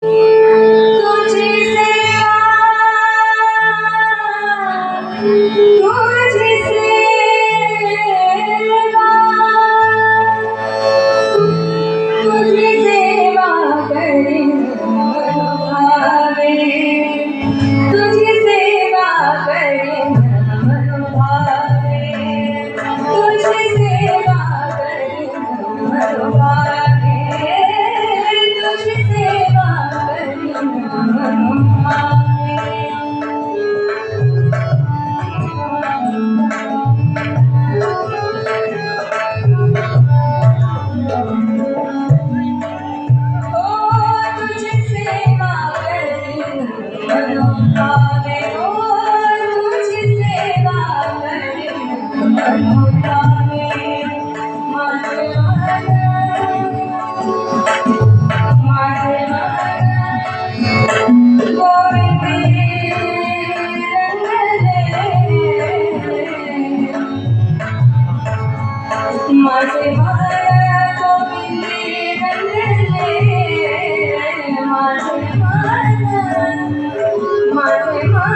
तुझी सेवा तुझी सेवा तुझी सेवा करीन मनोभावे तुझी सेवा करीन मनोभावे तुझी सेवा करीन मनोभावे तुझी सेवा करीन मनोभावे तुझी सेवा करीन मनोभावे तुझी सेवा करीन मनोभावे माझे मन गोविंदी रंगले माझे मन गोविंदी रंगले माझे मन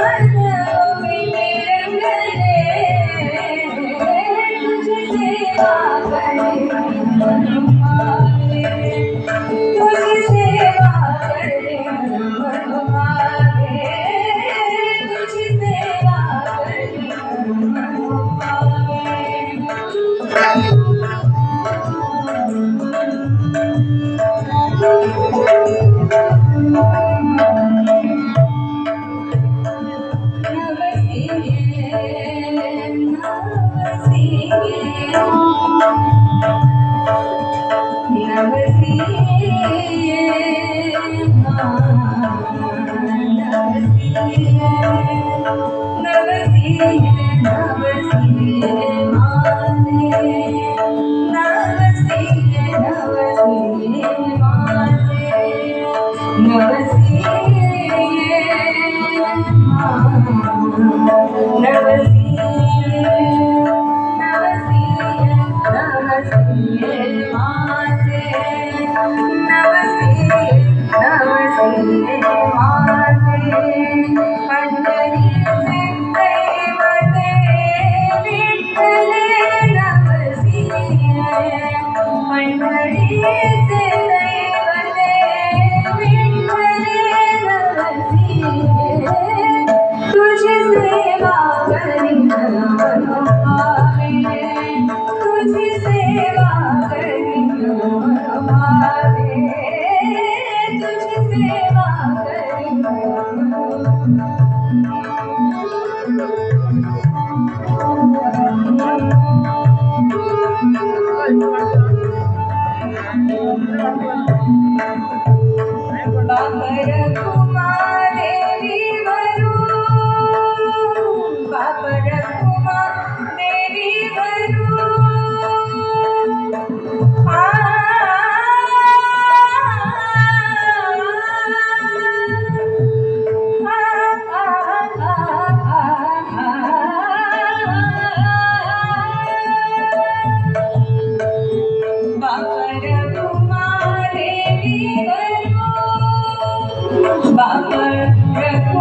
गोविंदी रंगले तुझी सेवा करीन मनोभावे तुझी सेवा करीन मनोभावे तुझी सेवा करीन मनोभावे तुझी सेवा करीन मनोभावे तुझी सेवा करीन मनोभावे तुझी सेवा करीन बापर कुमारी वरू बापर कुमारी वरू बापर कुमारी वरू बापर